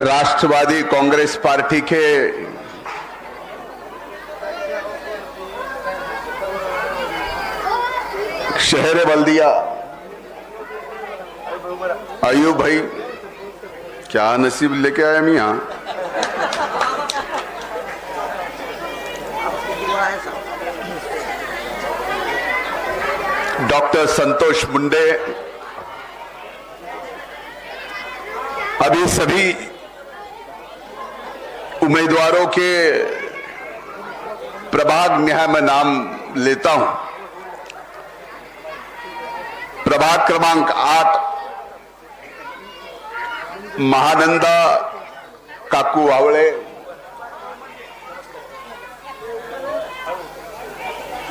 राष्ट्रवादी Congress party के शहर बल्दिया अयूब भाई, क्या नसीब लेके आया मैं यहां। डॉक्टर संतोष मुंडे, अभी सभी उम्मीदवारों के प्रभाग न्याय में नाम लेता हूं। प्रभाग क्रमांक 8 महानंदा काकू आवळे,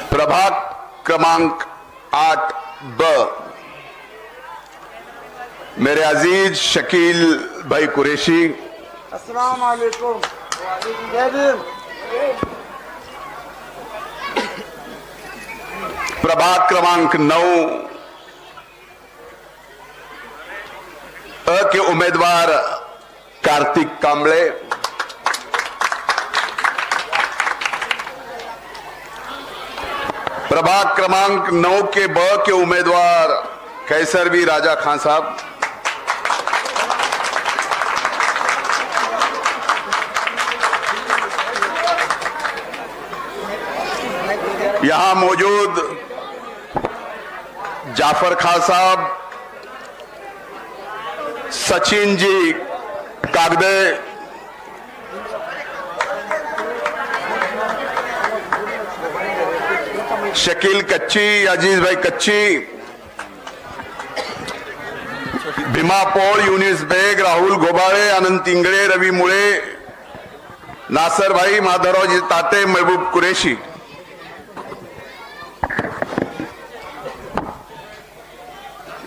प्रभाग क्रमांक 8B मेरे अजीज शकील भाई कुरैशी। अस्सलाम वालेकुम। जय भीम। प्रभाग क्रमांक 9 अ के उम्मीदवार कार्तिक कांबळे। प्रभाग क्रमांक 9 के ब के उम्मीदवार कैसरवी राजा खान साहब। यहां मौजूद जाफर खान साहब, सचिन जी कागदे, शकील कच्ची, अजीज भाई कच्ची, भीमा पौड़, यूनिस बेग, राहुल गोबाळे, अनंत इंगळे, रवि मुळे, नासर भाई, माधवराव जी ताते, महबूब कुरैशी।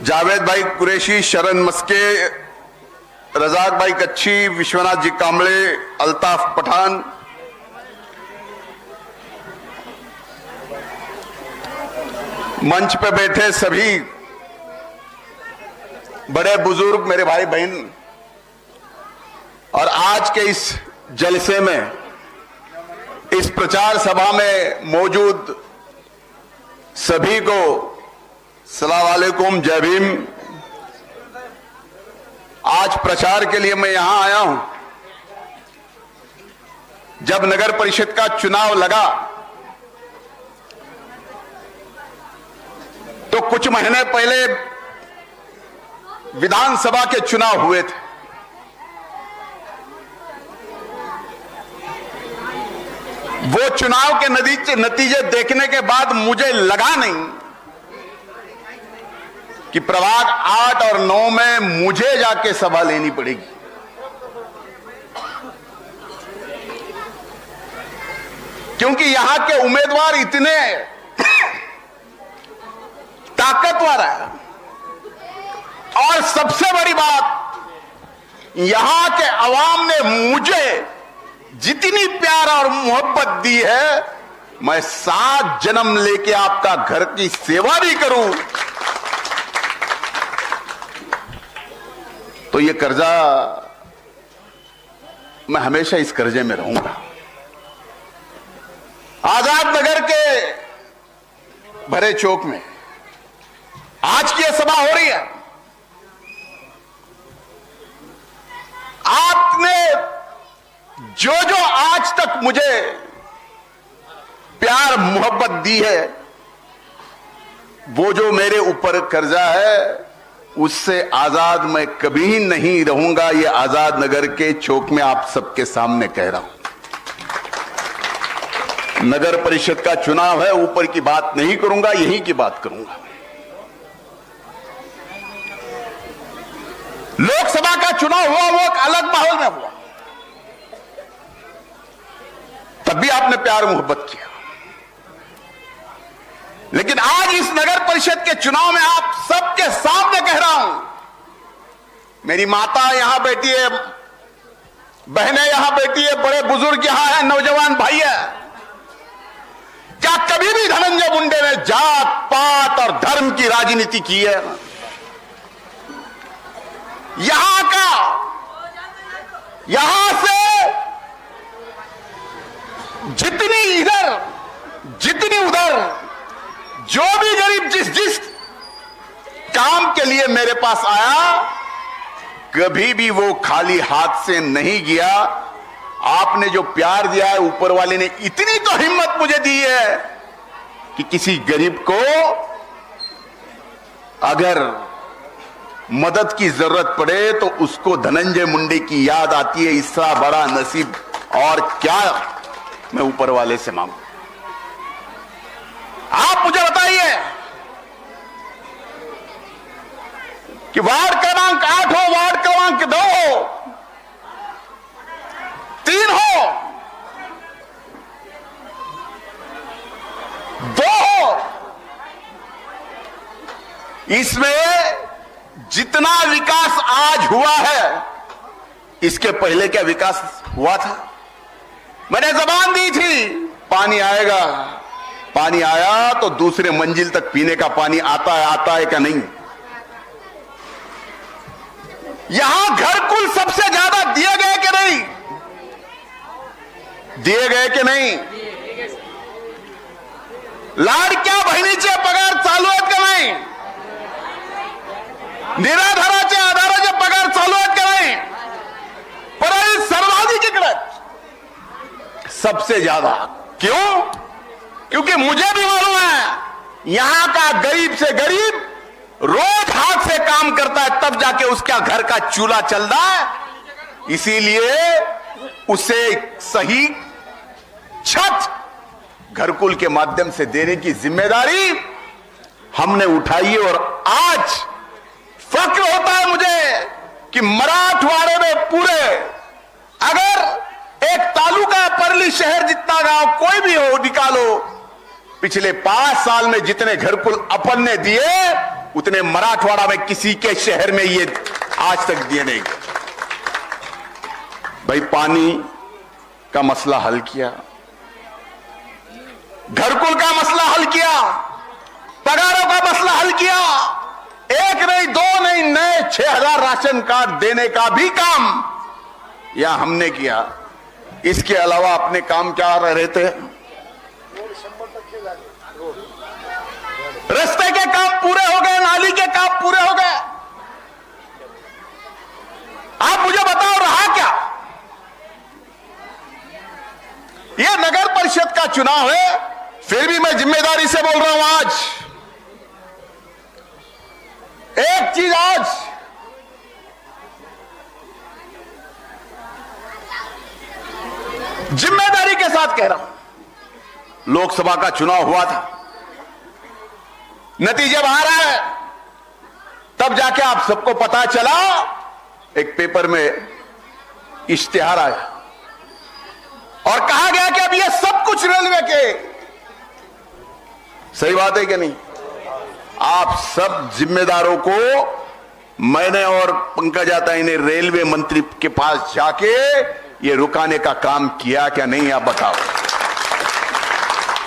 जावेद भाई कुरैशी, शरण मस्के, रजाक भाई कच्ची, विश्वनाथ जी कांबळे, अल्ताफ पठान। मंच पे बैठे सभी बड़े बुजुर्ग मेरे भाई बहन और आज के इस जलसे में, इस प्रचार सभा में मौजूद सभी को सलाम वालेकुम, जय भीम। आज प्रचार के लिए मैं यहां आया हूं। जब नगर परिषद का चुनाव लगा तो कुछ महीने पहले विधानसभा के चुनाव हुए थे। वो चुनाव के नतीजे देखने के बाद मुझे लगा नहीं कि प्रभाग 8 और 9 में मुझे जाके सभा लेनी पड़ेगी। क्योंकि यहां के उम्मीदवार इतने ताकतवर है और सबसे बड़ी बात, यहां के अवाम ने मुझे जितनी प्यार और मोहब्बत दी है, मैं 7 जन्म लेके आपका घर की सेवा भी करूं तो ये कर्जा, मैं हमेशा इस कर्जे में रहूंगा। आजाद नगर के भरे चौक में आज की यह सभा हो रही है। आपने जो जो आज तक मुझे प्यार मोहब्बत दी है, वो जो मेरे ऊपर कर्जा है, उससे आजाद मैं कभी नहीं रहूंगा। ये आजाद नगर के चौक में आप सबके सामने कह रहा हूं। नगर परिषद का चुनाव है, ऊपर की बात नहीं करूंगा, यहीं की बात करूंगा। लोकसभा का चुनाव हुआ, वो एक अलग माहौल में हुआ, तब भी आपने प्यार मोहब्बत किया। लेकिन आज इस नगर परिषद के चुनाव में आप सबके सामने कह रहा हूं, मेरी माता यहां बैठी है, बहनें यहां बैठी है, बड़े बुजुर्ग यहां हैं, नौजवान भाई है। क्या कभी भी धनंजय मुंडे ने जात पात और धर्म की राजनीति की है? यहां का यहां से जितनी इधर जितनी उधर जो भी गरीब जिस जिस काम के लिए मेरे पास आया, कभी भी वो खाली हाथ से नहीं गया। आपने जो प्यार दिया है, ऊपर वाले ने इतनी तो हिम्मत मुझे दी है कि किसी गरीब को अगर मदद की जरूरत पड़े तो उसको धनंजय मुंडे की याद आती है। इसका बड़ा नसीब और क्या मैं ऊपर वाले से मांगू। आप मुझे बताइए कि वार्ड क्रमांक 8 हो, वार्ड क्रमांक 2 हो, 3 हो, 2 हो, इसमें जितना विकास आज हुआ है, इसके पहले क्या विकास हुआ था? मैंने जबान दी थी पानी आएगा, पानी आया तो दूसरे मंजिल तक पीने का पानी आता है क्या नहीं? यहां घरकुल सबसे ज्यादा दिए गए कि नहीं? दिए गए कि नाही? लाडक्या बहिणीचे पगार चालू आहेत का नाही? निराधाराचे आधाराचे पगार चालू आहेत का नाही? परंतु सर्वाधिक इकडे सबसे ज्यादा क्यों? क्योंकि मुझे भी मालूम है यहां का गरीब से गरीब रोज हाथ से काम करता है, तब जाके उसका घर का चूल्हा चल रहा है। इसीलिए उसे सही छत घरकुल के माध्यम से देने की जिम्मेदारी हमने उठाई है। और आज फक्र होता है मुझे कि मराठवाड़े में पूरे अगर एक तालुका परली शहर जितना गांव कोई भी हो निकालो, पिछले 5 साल में जितने घरकुल अपन ने दिए उतने मराठवाड़ा में किसी के शहर में ये आज तक दिए नहीं गए। भाई पानी का मसला हल किया, घरकुल का मसला हल किया, पगारों का मसला हल किया, 1 नहीं 2 नहीं नए 6000 राशन कार्ड देने का भी काम यह हमने किया। इसके अलावा अपने काम क्या रहे थे? रास्ते के काम पूरे हो गए, नाली के काम पूरे हो गए। आप मुझे बताओ रहा क्या? यह नगर परिषद का चुनाव है, फिर भी मैं जिम्मेदारी से बोल रहा हूं। आज एक चीज आज जिम्मेदारी के साथ कह रहा हूं। लोकसभा का चुनाव हुआ था, नतीजे बाहर आए, तब जाके आप सबको पता चला, एक पेपर में इश्तिहार आया और कहा गया कि अब ये सब कुछ रेलवे के। सही बात है कि नहीं? आप सब जिम्मेदारों को मैंने और पंकजाताई ने रेलवे मंत्री के पास जाके ये रुकाने का काम किया क्या नहीं, आप बताओ।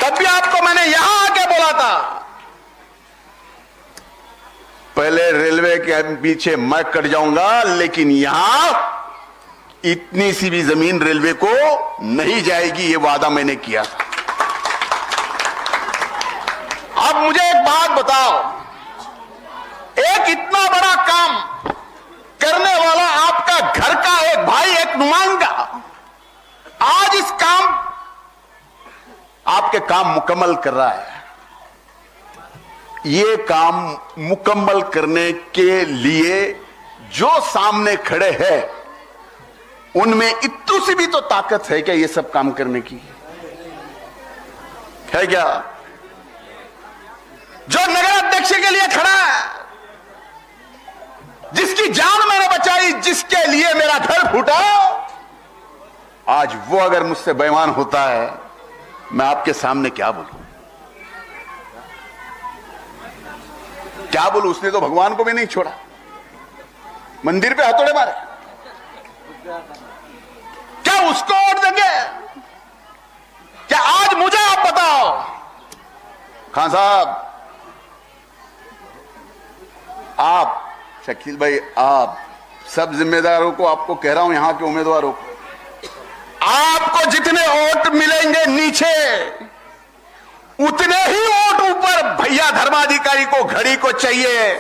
तब भी आपको मैंने यहां आके बोला था, पहले रेलवे के पीछे मैं कट जाऊंगा, लेकिन यहां इतनी सी भी जमीन रेलवे को नहीं जाएगी, ये वादा मैंने किया था। अब मुझे एक बात बताओ, एक इतना बड़ा काम करने वाला आपका घर का एक भाई, एक नुमाइंदा, आज इस काम आपके काम मुकम्मल कर रहा है। ये काम मुकम्मल करने के लिए जो सामने खड़े हैं, उनमें इतनी सी भी तो ताकत है क्या ये सब काम करने की? है क्या? जो नगर अध्यक्ष के लिए खड़ा है, जिसकी जान मैंने बचाई, जिसके लिए मेरा घर फूटा, आज वो अगर मुझसे बेईमान होता है, मैं आपके सामने क्या बोलूं? क्या बोलूं? उसने तो भगवान को भी नहीं छोड़ा, मंदिर पे हथौड़े मारे। क्या उसको वोट देंगे? क्या आज मुझे आप बताओ, खान साहब, आप शकील भाई, आप सब जिम्मेदारों को आपको कह रहा हूं, यहां के उम्मीदवारों को, आपको जितने वोट मिलेंगे नीचे, उतने ही वोट ऊपर भैया धर्माधिकारी को, घड़ी को चाहिए।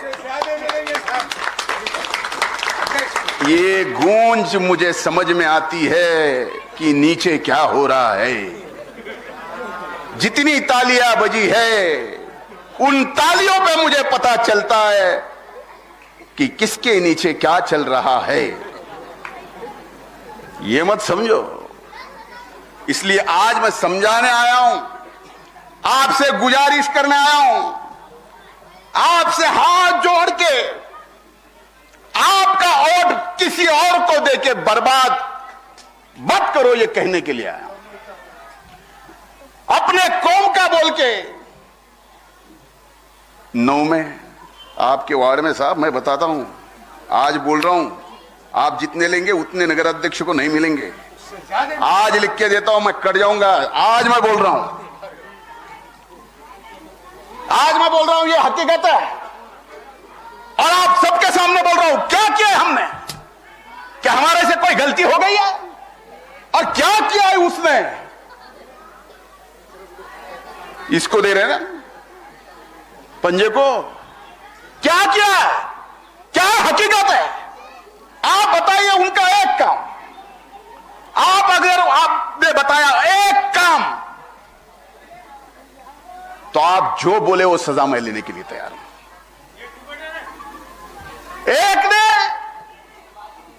ये गूंज मुझे समझ में आती है कि नीचे क्या हो रहा है। जितनी तालियां बजी है, उन तालियों पे मुझे पता चलता है कि किसके नीचे क्या चल रहा है। ये मत समझो। इसलिए आज मैं समझाने आया हूं, आपसे गुजारिश करने आया हूं, आपसे हाथ जोड़ के आपका वोट किसी और को देके बर्बाद मत करो, ये कहने के लिए आया। अपने कौम का बोल के 9 में आपके वार्ड में साहब, मैं बताता हूं, आज बोल रहा हूं, आप जितने लेंगे उतने नगर अध्यक्ष को नहीं मिलेंगे। आज लिख के देता हूं, मैं कट जाऊंगा। आज मैं बोल रहा हूं, ये हकीकत है और आप सबके सामने बोल रहा हूं। क्या किया है हमने? क्या हमारे से कोई गलती हो गई है? और क्या किया है उसने? इसको दे रहे ना पंजे को, क्या किया है? क्या हकीकत है? आप बताइए उनका एक काम। आप अगर आपने बताया एक काम, तो आप जो बोले वो सजा मैं लेने के लिए तैयार हूं। एक ने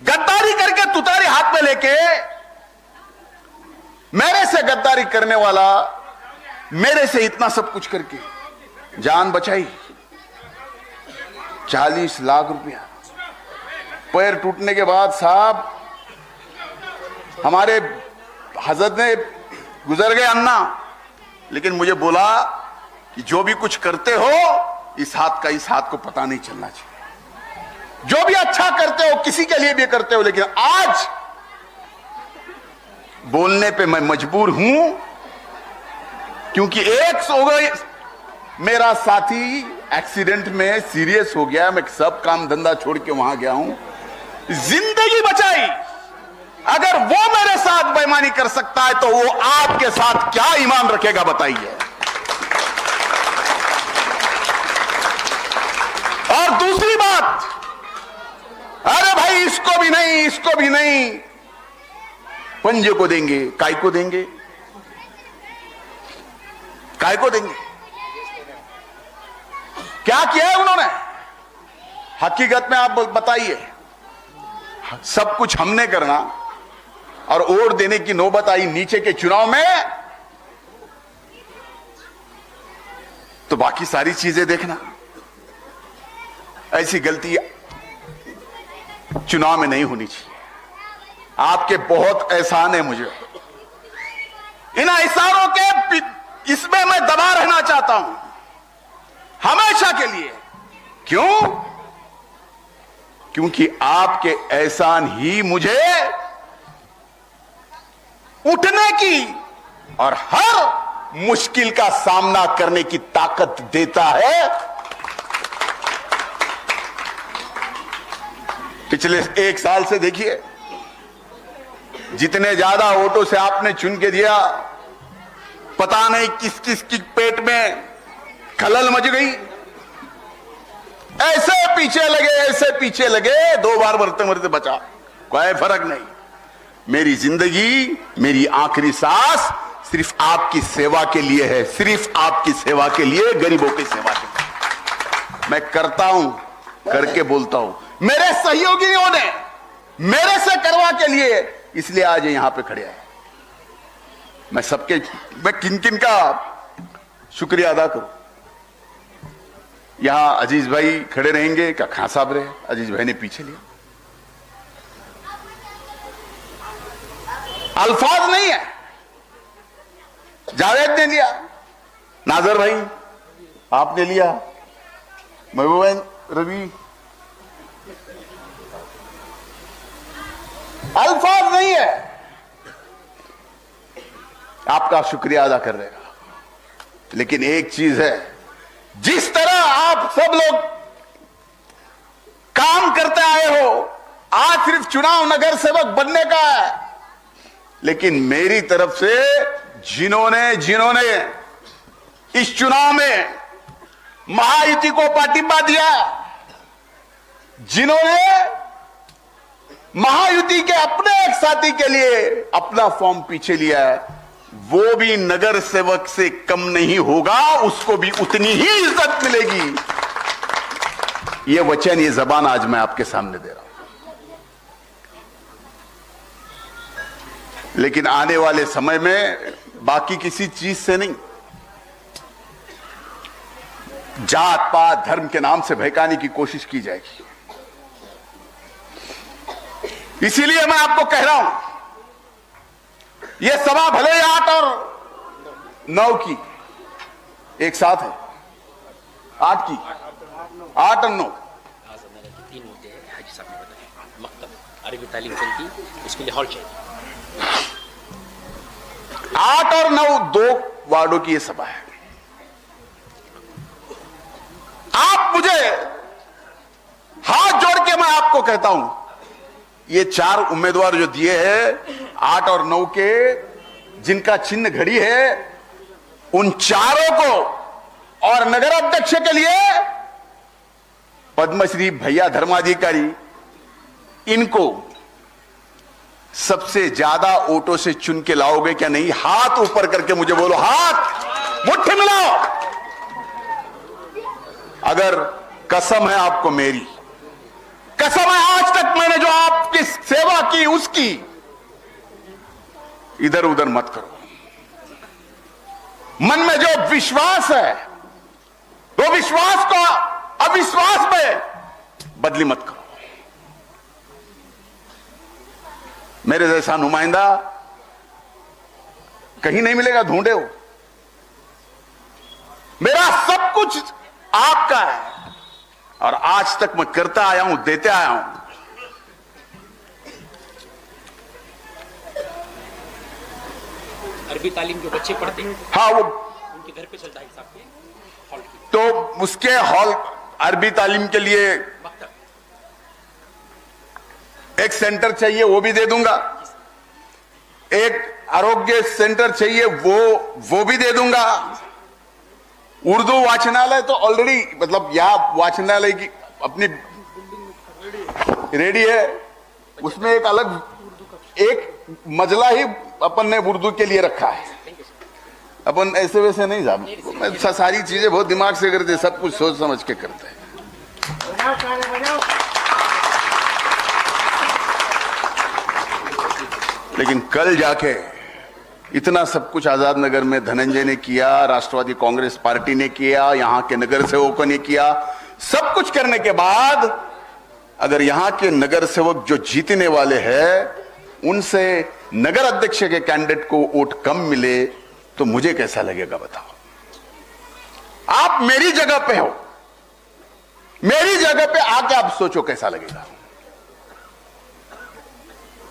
गद्दारी करके तुतारी हाथ में लेके, मेरे से गद्दारी करने वाला, मेरे से इतना सब कुछ करके जान बचाई। 40 लाख रुपया पैर टूटने के बाद साहब, हमारे हजरत ने गुजर गए अन्ना, लेकिन मुझे बोला कि जो भी कुछ करते हो, इस हाथ का इस हाथ को पता नहीं चलना चाहिए। जो भी अच्छा करते हो किसी के लिए भी करते हो, लेकिन आज बोलने पे मैं मजबूर हूं, क्योंकि एक सो गए मेरा साथी एक्सीडेंट में सीरियस हो गया। मैं सब काम धंधा छोड़ के वहां गया हूं, जिंदगी बचाई। अगर वो मेरे साथ बेईमानी कर सकता है, तो वो आपके साथ क्या ईमान रखेगा बताइए। और दूसरी बात, अरे भाई इसको भी नहीं, इसको भी नहीं, पंजे को देंगे, काय को देंगे, काय को देंगे? क्या किया है उन्होंने? हकीकत में आप बताइए। सब कुछ हमने करना और वोट देने की नौबत आई नीचे के चुनाव में, तो बाकी सारी चीजें देखना। ऐसी गलती चुनाव में नहीं होनी चाहिए। आपके बहुत एहसान है मुझे, इन एहसानों के इसमें मैं दबा रहना चाहता हूं हमेशा के लिए। क्यों? क्योंकि आपके एहसान ही मुझे उठने की और हर मुश्किल का सामना करने की ताकत देता है। पिछले 1 साल से देखिए, जितने ज्यादा वोटों से आपने चुन के दिया, पता नहीं किस किस की पेट में खलल मच गई। ऐसे पीछे लगे, ऐसे पीछे लगे, 2 बार मरते मरते बचा, कोई फर्क नहीं। मेरी जिंदगी, मेरी आखिरी सांस सिर्फ आपकी सेवा के लिए है, सिर्फ आपकी सेवा के लिए, गरीबों की सेवा के लिए मैं करता हूं, करके बोलता हूं। मेरे सहयोगियों ने मेरे से करवा के लिए, इसलिए आज यहां पे खड़े हैं। मैं किन किन का शुक्रिया अदा करूं। यहां अजीज भाई खड़े रहेंगे, क्या खां साहब रहे, अजीज भाई ने पीछे लिया। अल्फाज नहीं है, जावेद ने लिया, नाजर भाई आपने लिया, महबूब रवि, अल्फाज नहीं है, आपका शुक्रिया अदा कर देगा। लेकिन एक चीज है, जिस तरह आप सब लोग काम करते आए हो, आज सिर्फ चुनाव नगर सेवक बनने का है, लेकिन मेरी तरफ से जिन्होंने इस चुनाव में महायुति को पार्टिबा दिया, जिन्होंने महायुति के अपने एक साथी के लिए अपना फॉर्म पीछे लिया है, वो भी नगर सेवक से कम नहीं होगा, उसको भी उतनी ही इज्जत मिलेगी। ये वचन, ये जबान आज मैं आपके सामने दे रहा हूं। लेकिन आने वाले समय में बाकी किसी चीज से नहीं, जात पात धर्म के नाम से बहकाने की कोशिश की जाएगी। इसीलिए मैं आपको कह रहा हूं, यह सभा भले 8 और 9 की एक साथ है, 8 की 8 और 9 3 मुद्दे हैं हाजी साहब ने बताया। मकतब अरबी तालीम चलती, उसके लिए हॉल चाहिए। 8 और 9 2 वार्डों की यह सभा है। आप मुझे हाथ जोड़ के मैं आपको कहता हूं, ये 4 उम्मीदवार जो दिए हैं 8 और 9 के, जिनका चिन्ह घड़ी है, उन चारों को और नगर अध्यक्ष के लिए पद्मश्री भैया धर्माधिकारी, इनको सबसे ज्यादा वोटों से चुन के लाओगे क्या नहीं? हाथ ऊपर करके मुझे बोलो, हाथ मुट्ठी मिलाओ। अगर कसम है आपको मेरी, कसम है आज तक मैंने जो आपकी सेवा की उसकी, इधर उधर मत करो। मन में जो विश्वास है, वो विश्वास को अविश्वास में बदली मत करो। मेरे जैसा नुमाइंदा कहीं नहीं मिलेगा, ढूंढे हो। मेरा सब कुछ आपका है और आज तक मैं करता आया हूं, देते आया हूं। अरबी तालीम जो बच्चे पढ़ते हैं, हाँ, वो उनके घर पे चलता है हिसाब के हॉल की। तो उसके हॉल अरबी तालीम के लिए मकतब एक सेंटर चाहिए, वो भी दे दूंगा। एक आरोग्य सेंटर चाहिए, वो भी दे दूंगा। उर्दू वाचनालय तो ऑलरेडी, मतलब यहाँ वाचनालय की अपनी रेडी है, उसमें एक अलग एक मजला ही अपन ने उर्दू के लिए रखा है। अपन ऐसे वैसे नहीं जाते, सारी चीजें बहुत दिमाग से करते, सब कुछ सोच समझ के करते हैं। लेकिन कल जाके इतना सब कुछ आजाद नगर में धनंजय ने किया, राष्ट्रवादी कांग्रेस पार्टी ने किया, यहां के नगर सेवकों ने किया, सब कुछ करने के बाद अगर यहां के नगर सेवक जो जीतने वाले हैं उनसे नगर अध्यक्ष के कैंडिडेट को वोट कम मिले तो मुझे कैसा लगेगा बताओ? आप मेरी जगह पे हो, मेरी जगह पे आके आप सोचो कैसा लगेगा।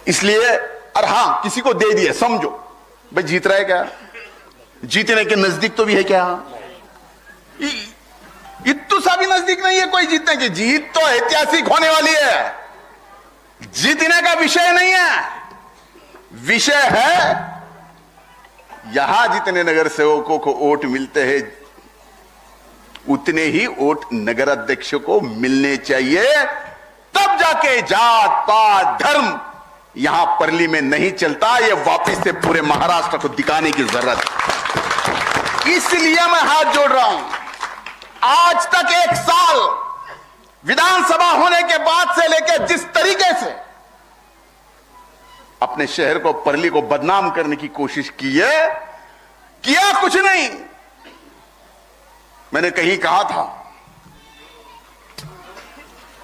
इसलिए, और हां, किसी को दे दिए, समझो भाई जीत रहा है क्या, जीतने के नजदीक तो भी है क्या? इतना सा भी नजदीक नहीं है कोई जीतने की। जीत तो ऐतिहासिक होने वाली है, जीतने का विषय नहीं है। विषय है यहां जितने नगर सेवकों को वोट मिलते हैं उतने ही वोट नगर अध्यक्ष को मिलने चाहिए, तब जाके जात पात धर्म यहां परली में नहीं चलता। ये वापस से पूरे महाराष्ट्र को दिखाने की जरूरत है। इसलिए मैं हाथ जोड़ रहा हूं। आज तक 1 साल विधानसभा होने के बाद से लेकर जिस तरीके से अपने शहर को, परली को बदनाम करने की कोशिश की है, किया कुछ नहीं। मैंने कहीं कहा था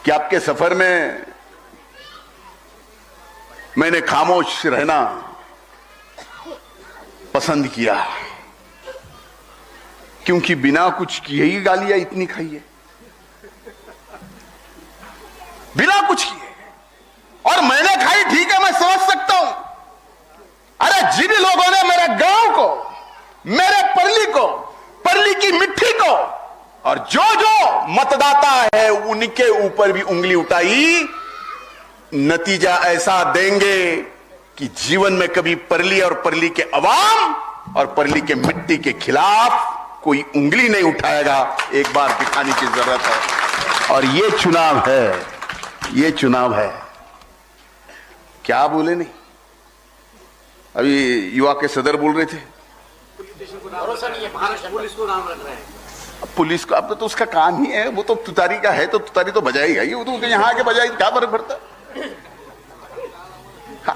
कि आपके सफर में मैंने खामोश रहना पसंद किया, क्योंकि बिना कुछ किए ही गालियां इतनी खाई है, बिना कुछ किए। और मैंने खाई, ठीक है, मैं समझ सकता हूं। अरे जिन लोगों ने मेरे गांव को, मेरे परली को, परली की मिट्टी को, और जो जो मतदाता है उनके ऊपर भी उंगली उठाई, नतीजा ऐसा देंगे कि जीवन में कभी परली और परली के अवाम और परली के मिट्टी के खिलाफ कोई उंगली नहीं उठाएगा। एक बार दिखाने की जरूरत है। और ये चुनाव है, ये चुनाव है। क्या बोले नहीं, अभी युवा के सदर बोल रहे थे भरोसा नहीं है, पुलिस को नाम रख रहे हैं। पुलिस को, अब तो उसका काम ही है, वो तो तुतारी का है तो तुतारी तो बजाएगा ही, वो तो यहाँ आके बजाएगी, क्या फर्क पड़ता। हाँ।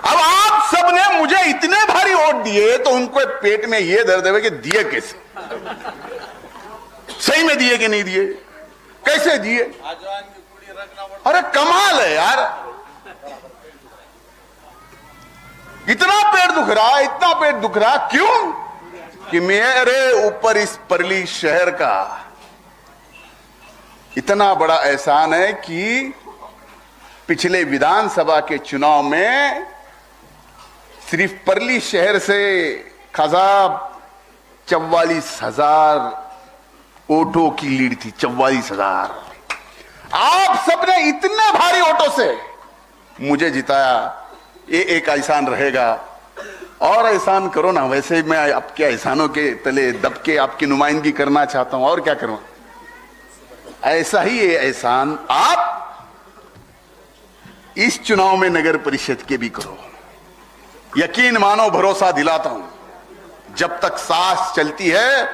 अब आप सबने मुझे इतने भारी वोट दिए तो उनको पेट में ये दर्द है कि दिए कैसे, सही में दिए कि नहीं दिए, कैसे दिए। अरे कमाल है यार, इतना पेट दुख रहा, इतना पेट दुख रहा, क्यों कि मेरे ऊपर इस परली शहर का इतना बड़ा एहसान है कि पिछले विधानसभा के चुनाव में सिर्फ परली शहर से खजाब 44,000 वोटों की लीड थी। 44,000। आप सबने इतने भारी वोटों से मुझे जिताया। ये एक एहसान रहेगा, और एहसान करो ना। वैसे मैं आपके एहसानों के तले दब के आपकी नुमाइंदगी करना चाहता हूं, और क्या करूं। ऐसा ही ये एहसान आप इस चुनाव में नगर परिषद के भी करो। यकीन मानो, भरोसा दिलाता हूं, जब तक सांस चलती है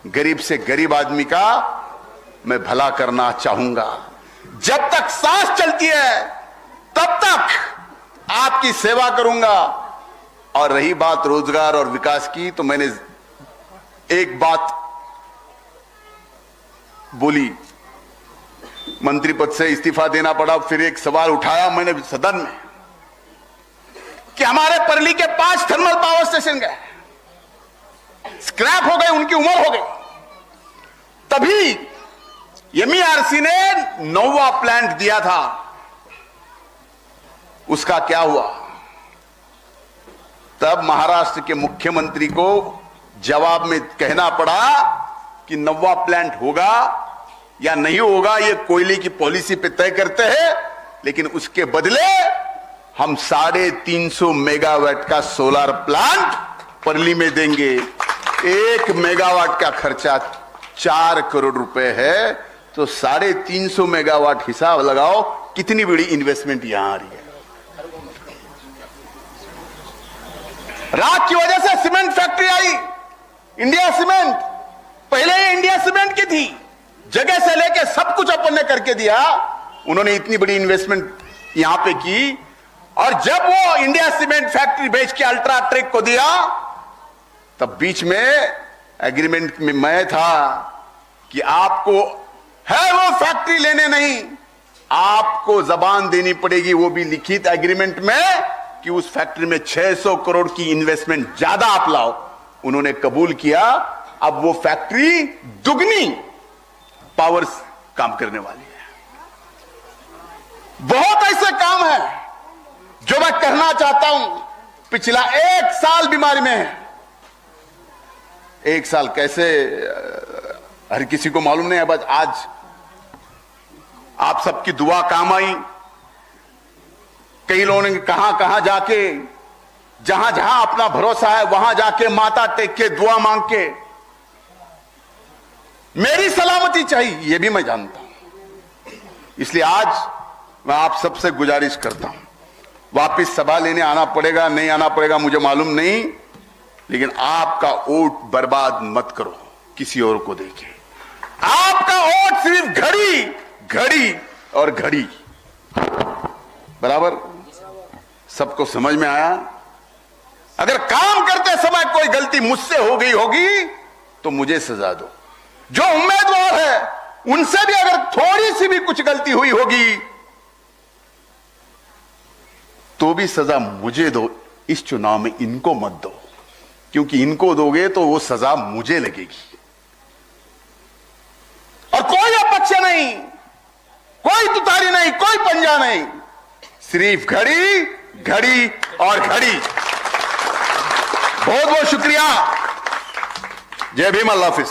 गरीब से गरीब आदमी का मैं भला करना चाहूंगा। जब तक सांस चलती है तब तक आपकी सेवा करूंगा। और रही बात रोजगार और विकास की, तो मैंने एक बात बोली, मंत्री पद से इस्तीफा देना पड़ा। फिर एक सवाल उठाया मैंने सदन में कि हमारे परली के 5 थर्मल पावर स्टेशन गए, स्क्रैप हो गए, उनकी उम्र हो गई। तभी MERC ने 9वां प्लांट दिया था, उसका क्या हुआ। तब महाराष्ट्र के मुख्यमंत्री को जवाब में कहना पड़ा कि 9वां प्लांट होगा या नहीं होगा ये कोयले की पॉलिसी पे तय करते हैं, लेकिन उसके बदले हम 350 मेगावाट का सोलर प्लांट परली में देंगे। 1 मेगावाट का खर्चा 4 करोड़ रुपए है, तो 350 मेगावाट हिसाब लगाओ कितनी बड़ी इन्वेस्टमेंट यहां आ रही है। राख की वजह से सीमेंट फैक्ट्री आई, इंडिया सीमेंट। पहले ये इंडिया सीमेंट की थी, जगह से लेके सब कुछ अपन ने करके दिया। उन्होंने इतनी बड़ी इन्वेस्टमेंट यहां पे की, और जब वो इंडिया सीमेंट फैक्ट्री बेच के अल्ट्राटेक को दिया, तब बीच में एग्रीमेंट में मैं था कि आपको है वो फैक्ट्री लेने नहीं, आपको जबान देनी पड़ेगी, वो भी लिखित एग्रीमेंट में, कि उस फैक्ट्री में 600 करोड़ की इन्वेस्टमेंट ज्यादा आप लाओ। उन्होंने कबूल किया। अब वो फैक्ट्री दुगनी पावर काम करने वाली है। बहुत ऐसे काम है जो मैं करना चाहता हूं। पिछला 1 साल बीमारी में है। 1 साल कैसे हर किसी को मालूम नहीं है, बस आज आप सबकी दुआ काम आई। कई लोगों ने कहां कहां जाके, जहां जहां अपना भरोसा है वहां जाके माथा टेक के दुआ मांग के, मेरी सलामती चाहिए ये भी मैं जानता हूं। इसलिए आज मैं आप सबसे गुजारिश करता हूं, वापिस सभा लेने आना पड़ेगा नहीं आना पड़ेगा मुझे मालूम नहीं, लेकिन आपका वोट बर्बाद मत करो किसी और को देके। आपका वोट सिर्फ घड़ी घड़ी और घड़ी। बराबर सबको समझ में आया। अगर काम करते समय कोई गलती मुझसे हो गई होगी तो मुझे सजा दो। जो उम्मीदवार है उनसे भी अगर थोड़ी सी भी कुछ गलती हुई होगी तो भी सजा मुझे दो। इस चुनाव में इनको मत दो, क्योंकि इनको दोगे तो वो सजा मुझे लगेगी। और कोई अपक्ष नहीं, कोई तुतारी नहीं, कोई पंजा नहीं, सिर्फ घड़ी घड़ी और घड़ी। बहुत बहुत शुक्रिया। जय भीम, अल्लाह हाफिज।